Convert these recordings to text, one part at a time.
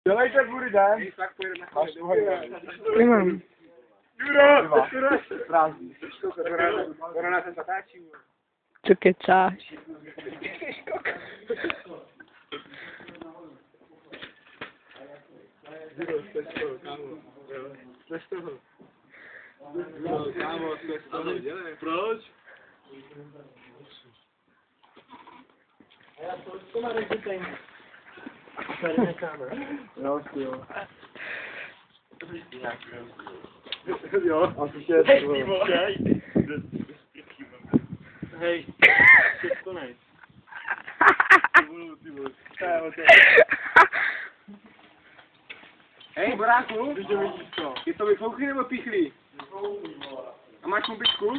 Dělejte bury, dám. Máš Nemám. Juro! Prázdný. Korona se zatáčí. Co kecáš? Proč? Jo, jo. Asi 6. Hej, to nej. Hej, baráku, je to vyfouchlý nebo pichlý? A máš kumpičku?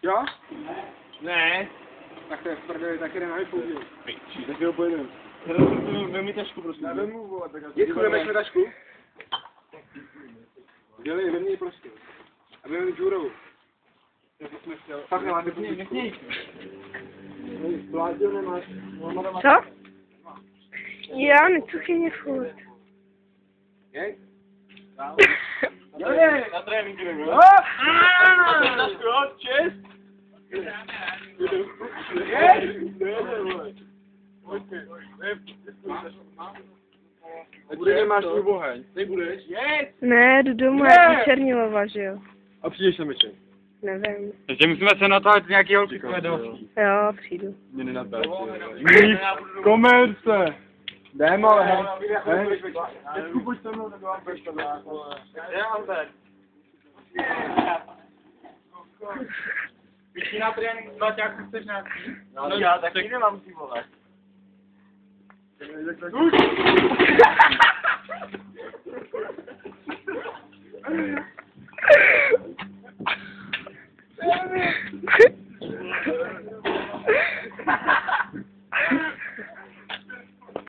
Jo? Ne. Tak to je v prdeli, tak jeden nevyfouchlý. Tak jo, pojedeme. Vem mi tašku, prosím. Nevemu, vole, tak asi... Dětku, jdeme tašku? Dělej, vem mi prostě. A vem mi džůrovou. Fakt nemáte kumpičku? Plátil nemáš. Co? Já necuchyně furt. Jej? Dělej! Na tréninku jdeme, jo? Čest! Bude nemáš svůj oheň. Nebudeš? Yes! Ne, jdu domů, já Černilova, že jo? A přijdeš sem ještě. Nevím. Ještě musíme se natávat nějaký holky skvědosti. Jo, přijdu. Mě nenatáčí. Mít komerce. Jdem ale, hej. Dětku, pojď se mnou, tak vám pojď tady. Já mám tak. Víš, na trénink 2 ťáku chceš nějaký? No já taky nemám, ty vole. Už!